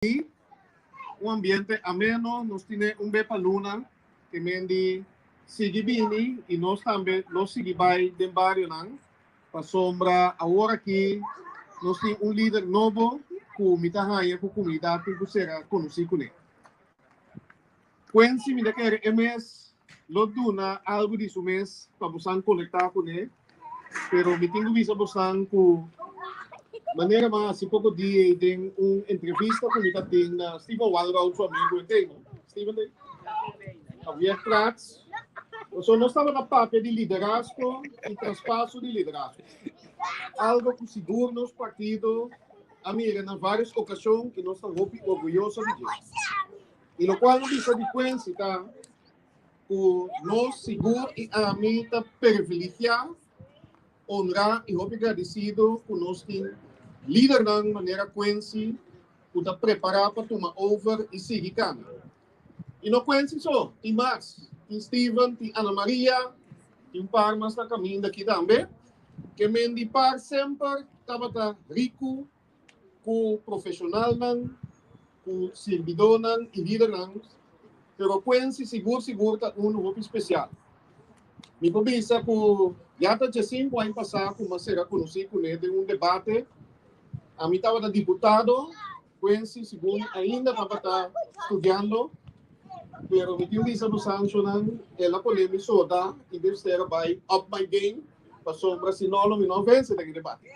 un ambiente ameno, nos tiene un bepa luna, que mendi sigue bini, y nos también los sigue by del barrio, nan, pa sombra, ahora aquí, nos tiene un líder nuevo, ku mitahaya, ku comunidad, ku será conocido con él. Quincy, mira que MS, lo duna, algo de su mes, para buscar conectar con él, pero me tengo visa buscar ku maneira mas se pouco dia tem entrevista com ele tem na Steven Walraud seu amigo tem Steven tem Javier Prats so nós estava na parte de liderazgo e traspasso de liderazgo algo que seguro nos partido a mira na várias ocasiões que nós estamos orgulhosos de isso e no qual não bisa de Quincy tá o nós seguro e a mim tá privilegiado honrar e agradecido por nós ter líder ng maneira Quincy para preparar para tomar over e seguir caminho. E no Quincy só, tem Max, tem Steven, tem Ana Maria, tem um par mais na caminho daqui também, que me par sempre estava rico, com profissional, com servidor e líder, pero Quincy seguro está um grupo especial. Me pabisa que já está 5 anos passado, como será conhecido com ele, um debate. A mim estava deputado, Quincy, segundo, ainda estava estudando, pero me tinha visto sancionando, ela polêmica soda, e deve ser by up my game, para sombra se não vence daquele debate.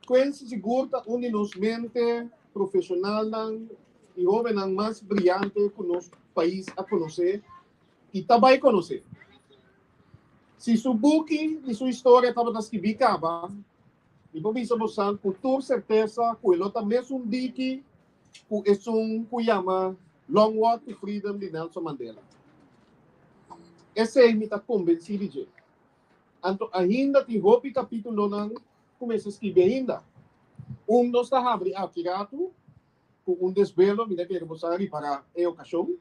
Quincy, seguro, um de nos mente profissional e jovem mais brilhante que o nosso país a conhecer, e também conhecer. Se seu book e sua história estava escrita, e por isso você com toda certeza que ele também é diki que é que chama Long Walk to Freedom de Nelson Mandela. Esse é me está convencido de. Então ainda tem hopi capítulo não começa a escrever ainda. Nós está abrindo aqui gato com desvelo me deve você para a ocasião.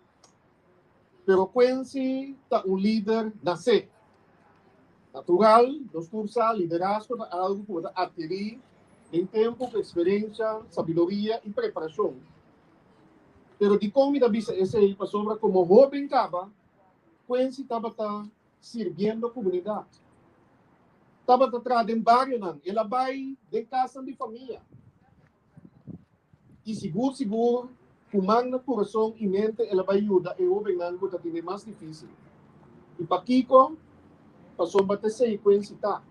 Pero Quincy está líder nascer. Natural, nos cursa liderazgo é algo que pode adquirir em tempo, experiência, sabedoria e preparação. Pero de como da bisa esse aí passou como jovem caba, Quincy estava servindo a comunidade. Estava atrás em barrio não, ela vai de casa de família. E seguro, com magna coração e mente, ela vai ajudar o jovem não que tem mais difícil. E para Kiko passou a bater e Quincy tá.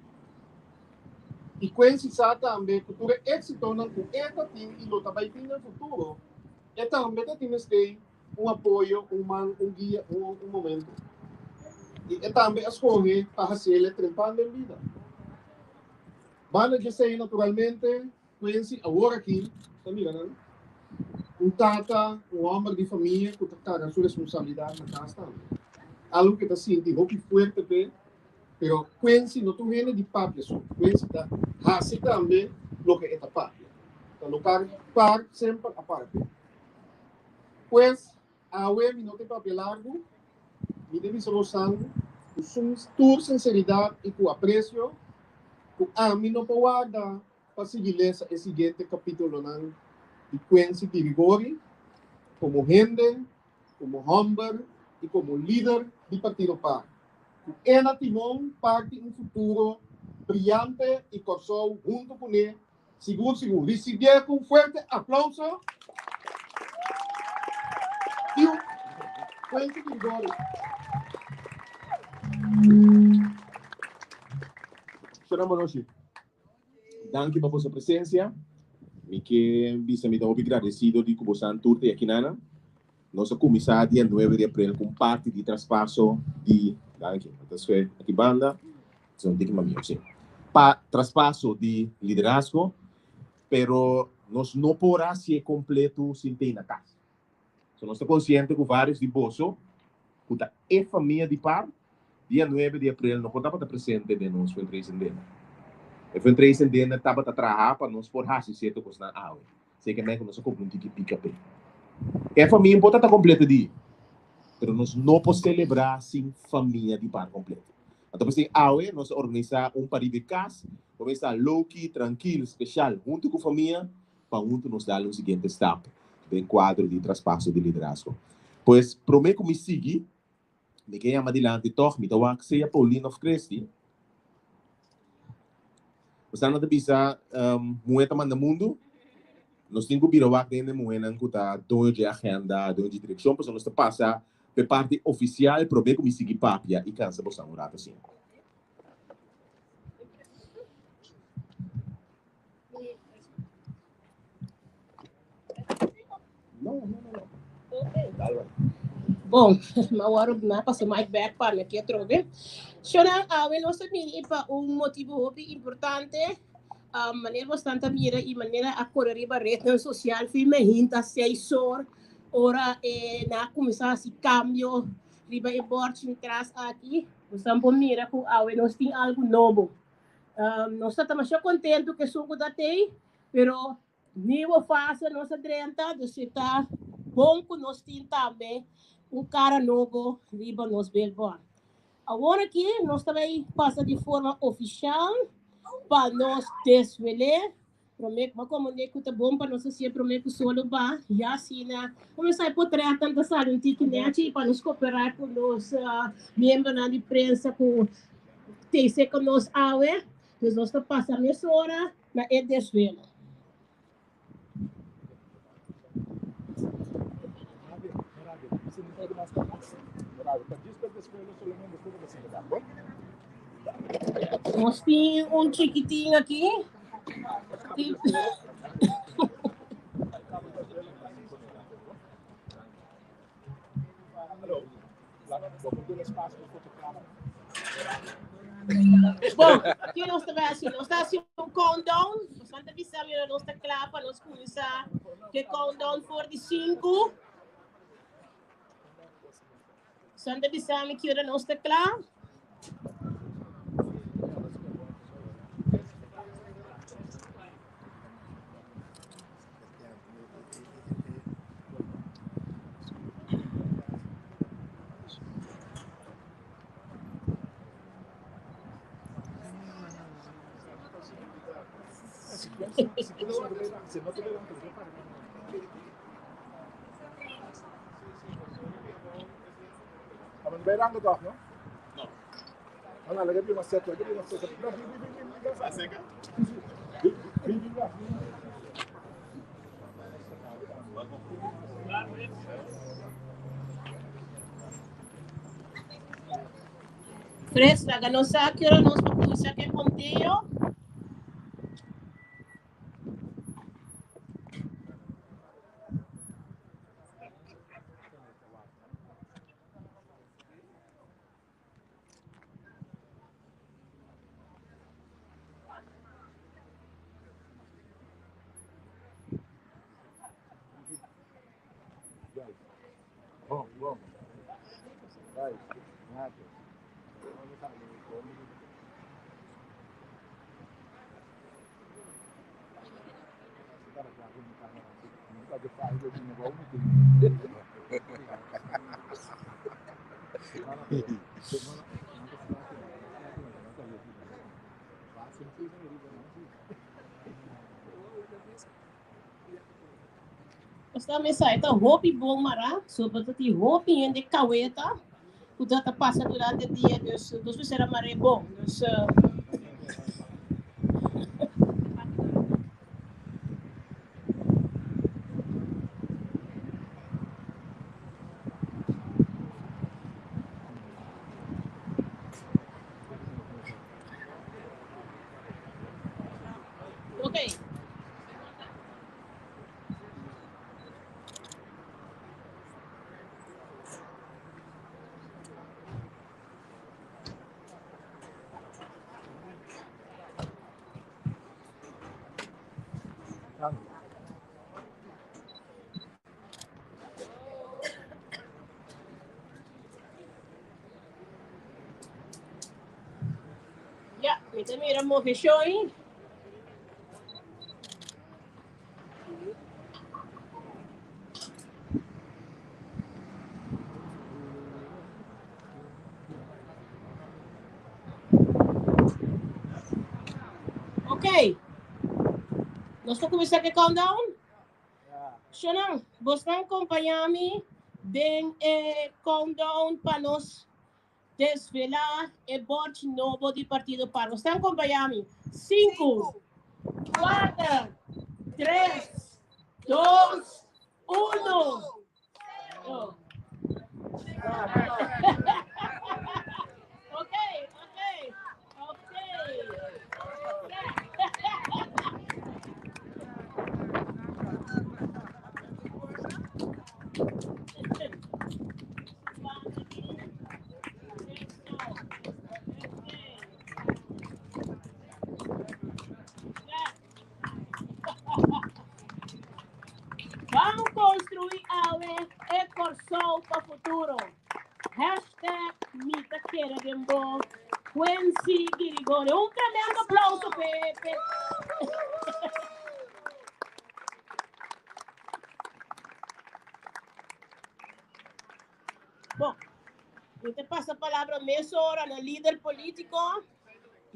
E Quincy sabe também que o êxito não com esta tem e lo também tem no futuro. E também tem que um apoio, um guia, um momento. E também escolhe para fazer ele trempando em vida. Mas eu sei naturalmente Quincy agora aqui, tá mirando? Um homem de família que está a sua responsabilidade na casa também. Algo que está sentindo que forte pero Quincy no tiene de papel só. Quincy está hace também lo que está papel. Então, local par sempre a parte. Pues, a web não tem papel largo, e deve ser usando com toda sinceridade e com apreço, com a mim não pode dar para seguir esse seguinte capítulo de Quincy de Rigori, como gente, como humber e como líder do Partido PAR. Ela Timon parte um futuro brilhante e corsou junto com ele, seguro. Recebia com forte aplauso. E o Quincy Grigori. Senhora Manoshi, danke por sua presença. Me que me dá agradecido de que você turte aqui nana. Nossa comissária dia 9 de abril com parte de traspasso de danke. Então foi aqui banda. São de que mamio sim. Pa traspasso de liderazgo, pero nós não podrá ser completo sem ter na casa. So, nós estamos conscientes que vários de bolso, que a família de par, dia 9 de abril, não estava presente de nós foi presidente. E foi presidente estava a trabalhar para nós por raça certo coisa na aula. Sei que nós não compramos que pica pé. A família pode estar completa de, mas nós não podemos celebrar sem família de par completa. Então, assim, aula nós organizar party de casa, começar low-key, tranquilo, especial, junto com a família, para nos dar um seguinte step do quadro de traspasso de liderazgo. Pois, prometo me seguir, me quer chamar adiante, toch, me dá que seja Pauline of Cresti. Você não deve pensar, muito mais no mundo, nós temos que virar aqui dentro muito, que está dono de agenda, dono de direção, para nós passar para parte oficial, prometo me seguir papia e cansa você um rato assim. Não. Bom, agora eu passo mais back para me que trove. Shona, nós também para motivo importante, maneira bastante mira e maneira a correr a rede social feminina se sor, ora na começar esse cambio, riba e bordo traz aqui, nós estamos mira com nós tem algo novo. Nós estamos contentes que suco da tem, pero nível fácil nós adrenta, você está bom que nós temos também cara novo, riba nos Billboard. Agora aqui, nós também passa de forma oficial para nós desvelar. Prometo, mas como é que tá bom para nós assim, prometo solo ba, e assim, né? Começar a portrar tanta sala um tiquinete para nos cooperar com os membros da imprensa, com TC com nós, então nós estamos passando essa hora na desvelo. Nós temos chiquitinho aqui. Bom, aqui nós estamos assim, nós estamos assim countdown. Nós estamos avisando, nós estamos claro para nós começar que countdown 45. Estamos avisando que nós estamos claro. Beirando doch, no? No. Allora, la capiamo assetto, la capiamo assetto. No, vieni, fa secca. Vieni qua. Fresca, non sa che ora non sa che contigo. Vamos. Vai, nada. Esta mesa ita hopi bom mara, so batati hopi ende kaweta. Kuda ta passa durante o dia, dos será maré bom. Dus okay. Ya, kita mira mo fechou. Ok. Nós vamos começar com o countdown. Shonang, você acompanha-me den countdown para nós desvelar o board novo do Partido Par. Você acompanha-me? 5, 4, 3, 2, 1. Ok. Vamos construir algo e corção para o futuro. Hashtag Mita Queira Dembo. Quincy Girigori. Um tremendo aplauso, Pepe. Bom, eu te passo a palavra mesmo ao líder político.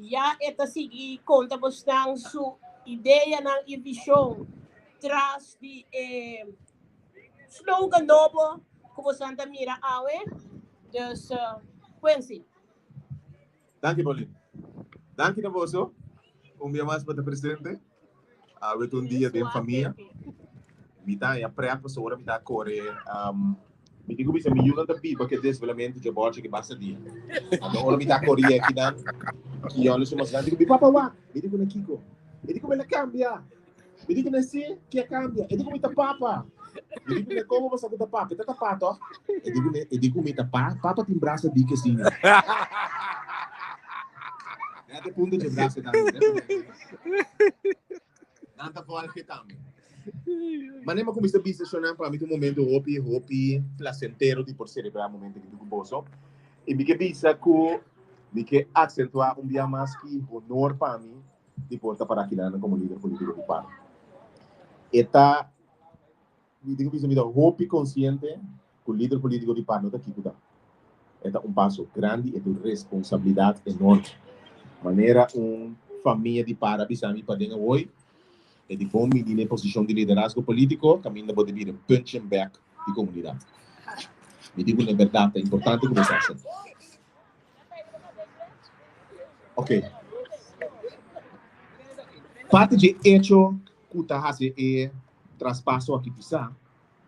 Já está seguir conta bastante sua ideia e visão traz de slogan novo que você anda mira awe. Dus, Quincy. Danke, Pauline. Danke, Navoso. Dia mais para o presidente. Hoje um dia de família. Mita é pré professora, mita corre. Me digo bisa milhão da pipa que desenvolvimento de bolsa que passa dia. Agora mita corre aqui dan. Que olha só mas digo papa wa. Me digo na Kiko. Me digo ela cambia. Me digo na si que cambia. Me digo mita papa. Me digo como você tá papa? Tá pato. Me digo mita papa tem braço de que assim. Até punto de braço também. Nanta fora que também. Mas nem como está bisa sonando para mim um momento hopi placentero de por celebrar momento que do bozo. E me que bisa que me que acentuar dia mais que honor para mim de porta para aqui como líder político do PAR. Eta me digo bisa me dá hopi consciente que o líder político do PAR não está aqui cuidar. Eta passo grande e de responsabilidade enorme. Maneira família de PAR bisa me para dentro hoje. E di fome di posizione di liderazgo politico, cammina può dire punching back di comunità. Mi dico una verità importante come sta. Ok. Parte di hecho que tá hace traspasso aqui pisa.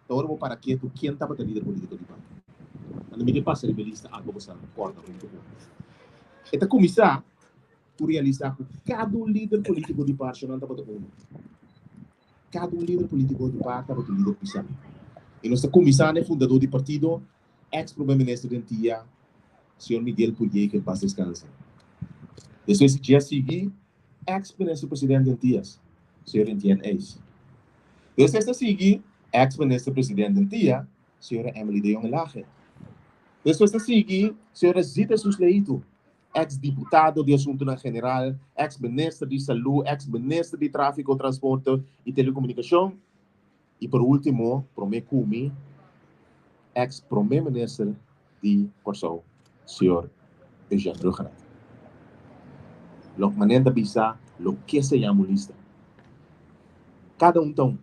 Ora vou para que tu quem tá para líder político di parte. Quando me passa rebelista algo você corta muito. Eta começar tu realizar que cada líder político de parte não está para todo cada líder político de parte está para o líder pisano. E nossa comissão é fundador do partido, ex-primeiro-ministro de Antilha, senhor Miguel Puyé, que passa descansa. Depois já seguir, ex-ministro-presidente de Antilhas, senhor Etienne Eis. Depois seguir, ex-ministro-presidente de Antilha, senhora Emily de Jong Lage. Depois seguir, senhora Zita Susleito, ex-deputado de Assunto General, ex-ministro de Saúde, ex-ministro de Tráfico, Transporte e Telecomunicação. E por último, Promecumi, ex-primeiro-ministro de Corsão, senhor Eugênio Ruggenaat. Lo maneira de bisa, lo que se chama lista. Cada então,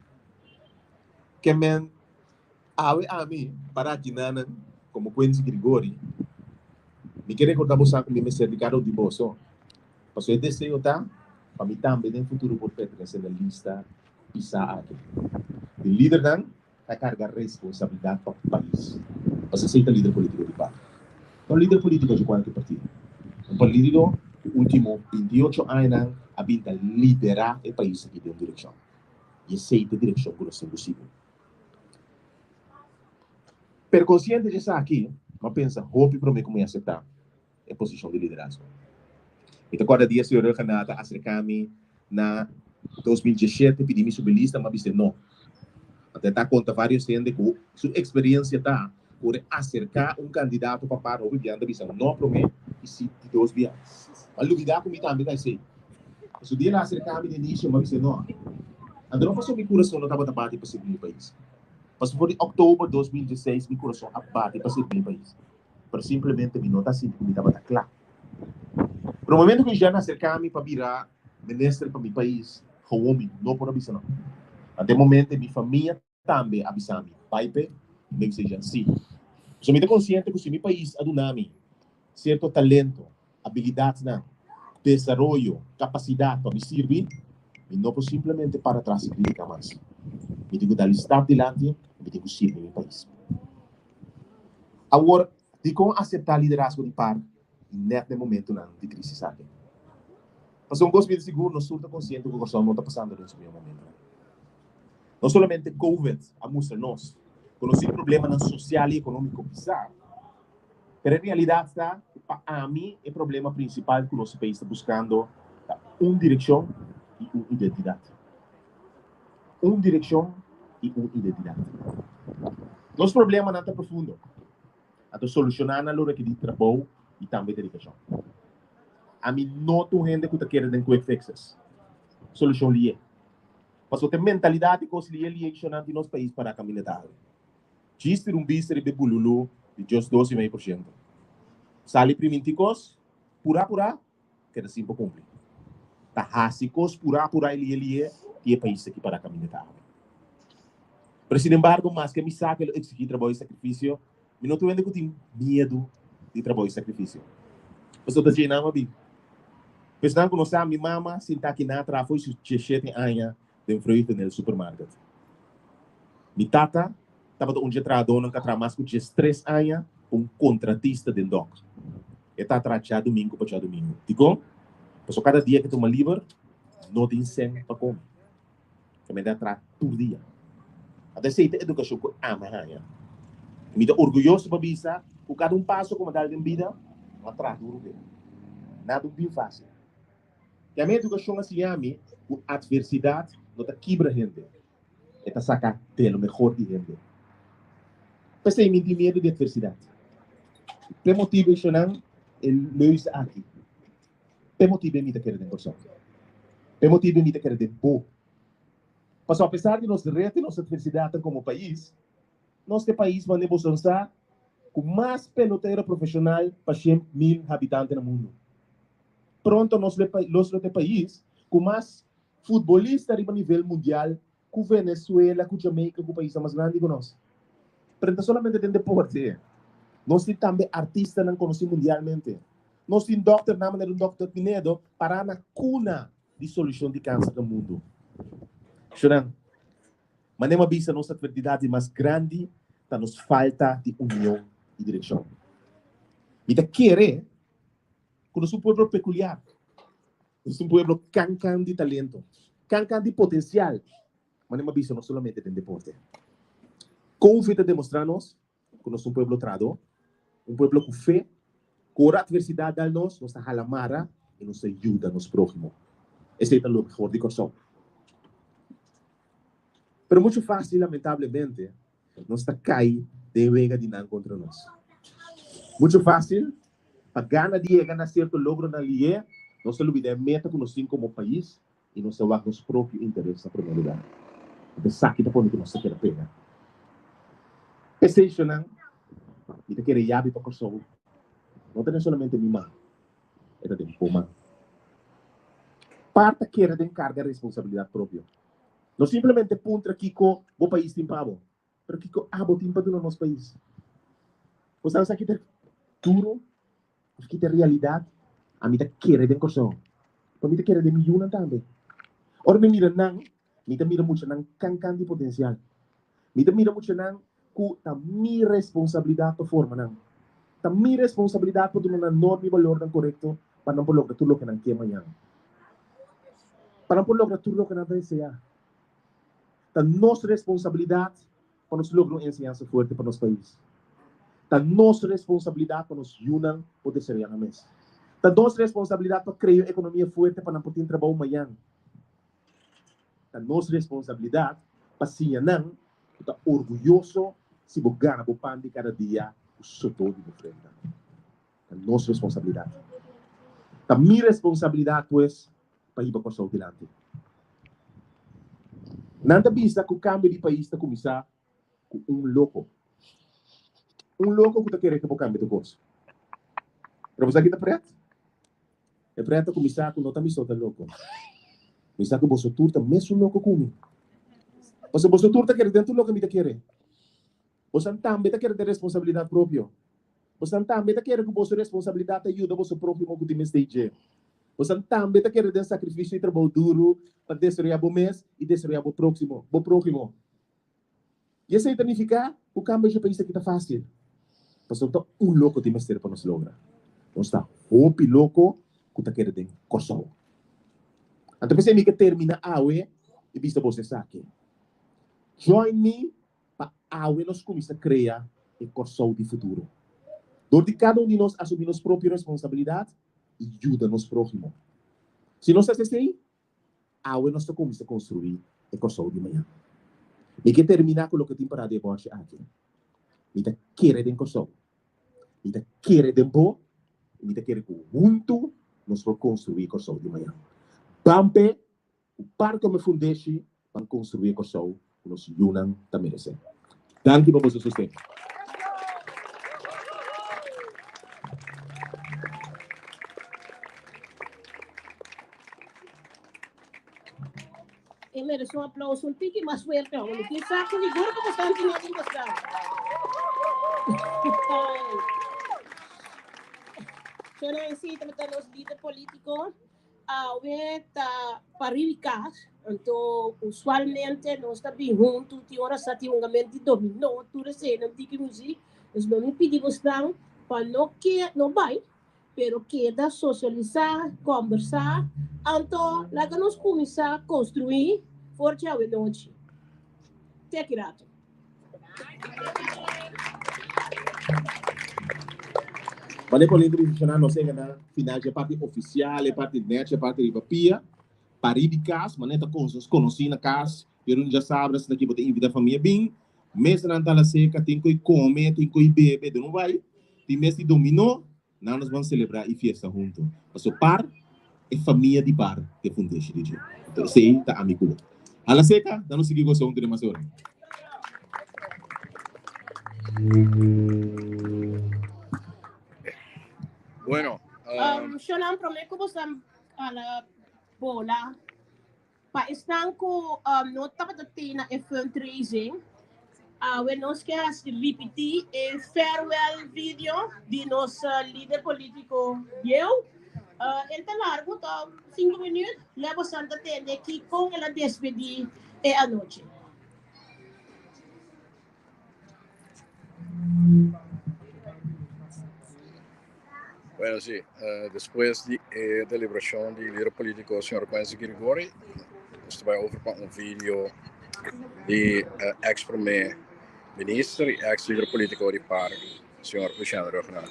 que men awe ami para Ginanan, como Quincy Grigori, me quer recordar você que me certificado de bolso. Porque o desejo tá para mim também no futuro por pertencer na lista PISA aqui. O líder não vai carregar responsabilidade para o país. Você aceita líder político de parte. Não líder político de qualquer partido. Um político que último 28 anos a vinda liderar o país aqui de uma direção. E aceita a direção por ser possível. Per consciente de estar aqui, mas pensa, hope para mim como é aceitar a posição de liderança. Então, cada dia, o senhor Ruggenaat acerca-me na 2017, pedimos sobre lista, mas disse não. Até está conta vários gente que sua experiência está por acercar candidato para o governo, disse não para mim, e se de 2 dias. Mas duvidar comigo também vai ser. Se o dia lá acercar-me no início, mas disse não. Então, não passou meu coração, não estava bate para servir o país. Mas foi em outubro de 2016, meu coração abate para servir o país. Pero simplesmente me nota assim, me estava claro. No momento que já acercar-me para virar ministro para meu país, gewoon não por avisar não. Até o momento, minha família também avisa me. Pai, nem seja assim. So, me consciente que se meu país adunami certo talento, habilidades, desenvolvimento, capacidade para me servir, e não posso simplesmente para trás e criticar mais. Me tenho que dar start dilante, me tenho que servir meu país. Agora, de como aceitar liderazgo de par, neste momento de crise aqui. Mas um gosto de seguro, nós estamos conscientes que o coração não está passando nesse momento. Não somente COVID, a mostrar-nos, conhecer problemas social e econômico bizarro, mas a realidade está, para mim, o problema principal que o nosso país está buscando uma direção e uma identidade. Uma direção e uma identidade. Nosso problema não está profundo. Está solucionando a hora que de trabalho e também de educação. A mim não tem gente que está querendo quick fixes. Solução ali. Mas tem mentalidade que se liga no nosso país para caminhar. Chiste bis de bululu de just 12,5%. Sali primiticos, pura, que é assim para cumprir. Tahasicos, pura, ele que é país aqui para caminhar. Mas, sin embargo, mais que me saque exigir trabalho e sacrifício, eu não estou vendo que tenho medo de trabalho e sacrifício. Mas eu estou dizendo, bem. Pensando que nós minha mama sinta aqui na trafo e 17 anos de fruto no supermercado. Minha tata estava onde trabalhando que trabalha com 3 anos contratista de doc. E está trabalhando domingo para domingo. Digo, mas cada dia que toma livre, não tem sem para comer. Também dá trabalho todo dia. Até se a educação que ama hanya. Me dá orgulhoso para bisa, que cada passo como dá em vida, atrás duro. Nada bem fácil. E a minha educação assim a mim, a adversidade não está quebra gente. Está sacar o melhor de gente. Pensei em mim medo de adversidade. Tem motivação é luz aqui. Tem motivo me querer de coração. Tem motivo me querer de boa. Mas apesar de nós retos e nossa adversidade como país, nosso país vai negociar com mais peloteiro profissional para 100,000 habitantes no mundo. Pronto, nós país com mais futebolistas a nível mundial, com Venezuela, com Jamaica, com o país mais grande que nós. Pero solamente tem deporte. Nós temos também artistas que conhecemos mundialmente. Nós temos doutor, Dr. Pinedo, para na cuna de solução de câncer no mundo. Chorando. Mas nem uma vista nossa adversidade mais grande, está nos falta de união e direção. E de querer, que nós somos um povo peculiar. Nós somos um povo cancan de talento, cancan de potencial. Mas nem uma vista não solamente tem deporte. Como feita demonstrar-nos que nós somos um povo trado, um povo com fé, com a adversidade a nós halamara e nos ajuda nos próximos. Esse é o melhor de coração. Pero muito fácil, lamentavelmente, nós está cair de vega de não contra nós. Muito fácil, para ganhar certo logro na liga, nós temos a meta que nós temos como país e nós temos nosso próprio interesse na primeira lugar. Pensar que está pondo que nós queremos pegar. Esse é não, e te querer yabe para coração. Não tem somente minha mão, é da tempo mão. Parte querer de carga de responsabilidade própria. Não simplesmente punta aqui com o país timpavo, mas aqui com abo timpado no nosso país. Você sabe aqui tem duro, aqui tem realidade, a mim te querer de coração, a mim te querer de milhão também. Ora me mira não, me te mira muito não cancan de potencial, me te mira muito não com a minha responsabilidade para forma não, a minha responsabilidade para dar um enorme valor não correto para não lograr tudo o que não quer amanhã, para não lograr tudo o que não deseja. Da nossa responsabilidade para nós lograr uma ensinança forte para nosso país. Da nossa responsabilidade para nos unir poder ser na mesa. Da nossa responsabilidade para criar uma economia forte para não poder trabalhar amanhã. Da nossa responsabilidade para se não estar orgulhoso se você ganha o pão de cada dia o soto de frente. Da nossa responsabilidade. Da minha responsabilidade, pues, para ir para o adiante. Nada vista que o cambio de país está começar com louco. Louco que está querendo que o cambio de coisa. Para você aqui está preto? É preto começar com não está me solta louco. Misa que você turta mesmo louco comigo. Você turta quer dentro louco me quer. Você também quer ter responsabilidade própria. Você também quer que você responsabilidade ajuda você próprio com o time stage. Você também quer ter sacrifício e trabalho duro para destruir o mês e destruir o próximo. E isso significa o cambio de país que está fácil. Você está louco de mestre para nos lograr. Então está louco que está querendo corso. Então você me que termina a e vista você saque. Join me para a nós começar a criar o corso de futuro. Donde cada de nós assumir nossa própria responsabilidade e ajuda nos próximos. Se nós fazemos assim, a nós começar a construir o corso de manhã. E que terminar com o que tem para debaixo aqui. E te querer de corso. E te querer de bom. E te querer junto nós vamos construir o corso de manhã. Bampe, o parque me fundeixe para construir o corso que nós junam também. Danke por você sustento. E merece um aplauso um tique mais fuerte. Vamos que saco de gordo que estão tendo bastante. Eu não sei também os líderes políticos está para ricar. Então, usualmente nós estamos juntos, tem horas que tem mente de dominó, tudo isso, não tem que música. Nós não pedimos para não vai, pero queda socializar, conversar. Então, lá que nós começamos a construir, forte a noite. Take it out. Mas depois de mencionar, não sei na final de parte oficial, parte net, parte de papia, para ir de casa, mas neta conheci na casa, eu já sabe, se daqui você invita a família bem, mês na tala seca, tem que comer, tem que beber, não vai, tem mês de dominó, nós vamos celebrar e festa junto. Mas o par é família de par que fundeixe de dia. Então, sei, tá amigo. A la seca, não sei o que você ontem mais hora. Bueno, Eu não prometo que você a la bola. Pa estanco não estava tendo fundraising. Nós queremos repetir o farewell video de nosso líder político. Ele está largo, 5 minutos. Leva Santa Tende aqui com ela despedir a noite. bueno, sí, después de deliberación del líder político, señor Quincy Grigori, nos vai over para vídeo de ex-premier minister e ex-líder político de PAR, señor Luciano Rognan.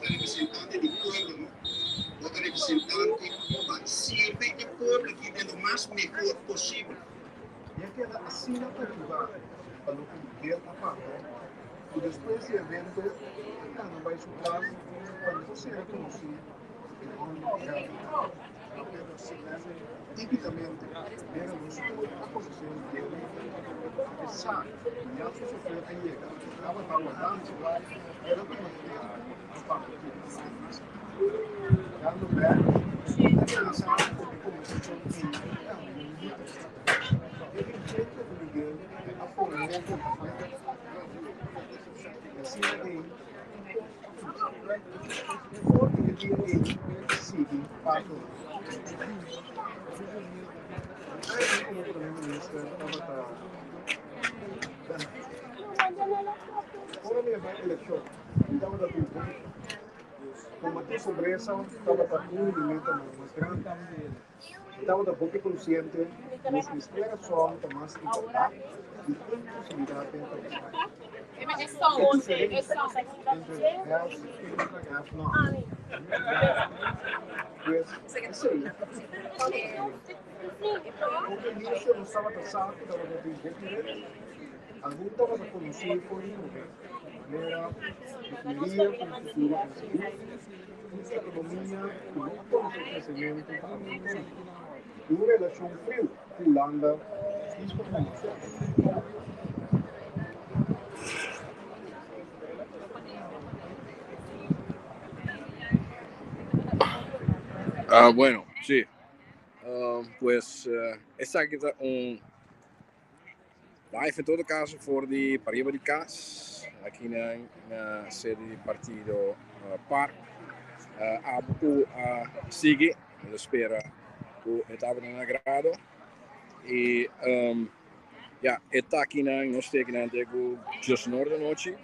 Representante del pueblo, ¿no? Otro representante siempre el pueblo que de lo más mejor posible. E aquela assina privada, para não perder a parte. E depois do evento, não vai superar quando você é conhecido. Tipicamente, veremos a posição dele, apesar de a sociedade que chega, estava aguardando, era para manter a parte dando bem, analisar como se sente combater pobreza estava tratando de meta mais grande. Estava da boca consciente, mas a inspiração está mais importante e tem possibilidade de entrar. É só hoje, é só Entre reais e reais não. Pues, isso aí. Porque o início não estava pensado, estava no desenvolvimento. Algum estava a conhecer por maneira de teoria, como futuro em saúde, economia, como crescimento, e uma relação frio com a Holanda, isso foi Bueno, sí. Pues esta aqui tá live em todo caso for de Pariba de Cas, aqui na sede do partido PAR. A sigue, eu espero que estava no agrado. E ja, está aqui nós temos na Antego just norte da noite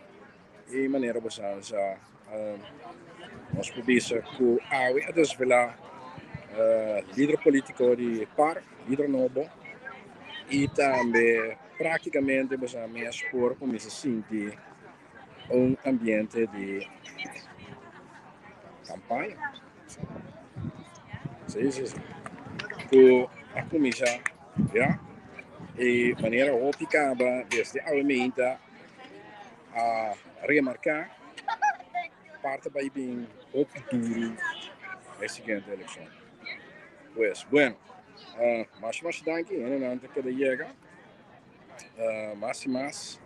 e maneira bastante já nós podemos que a desvelar líder político de PAR, líder novo e também praticamente bastante expor como se sente ambiente de campanha. Sim, sim, sim. Que a comissão, ja, e maneira óptica desde a aumenta a remarcar parte vai bem o futuro da seguinte eleição. Pues, bueno, mais danke, antes que llega, mais,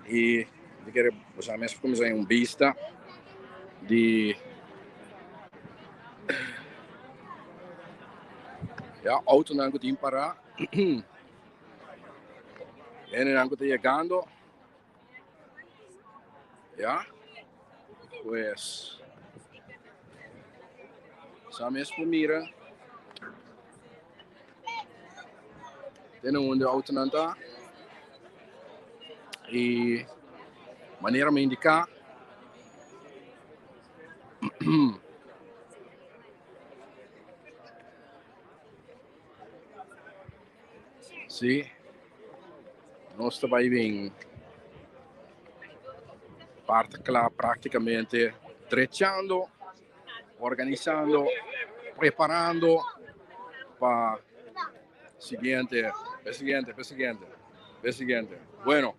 e eu quero, você mesmo como já vista de ja, auto não tem parar, e não está chegando, ja, pues, você mesmo mira, tem onde o auto não está, e maneira me indicar, sim, nós estamos bem parte lá praticamente trechando, organizando, preparando para siguiente. Bueno,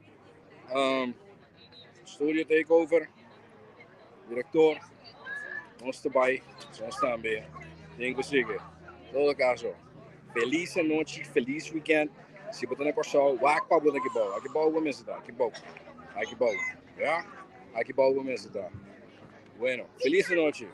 studio takeover, diretor, nós também, tem que seguir. Em todo caso, feliz noite, feliz weekend. Se botar na corção, wak pa botar aqui bom, vamos estar, aqui bom, já, aqui bom, vamos estar. Bueno, feliz noite.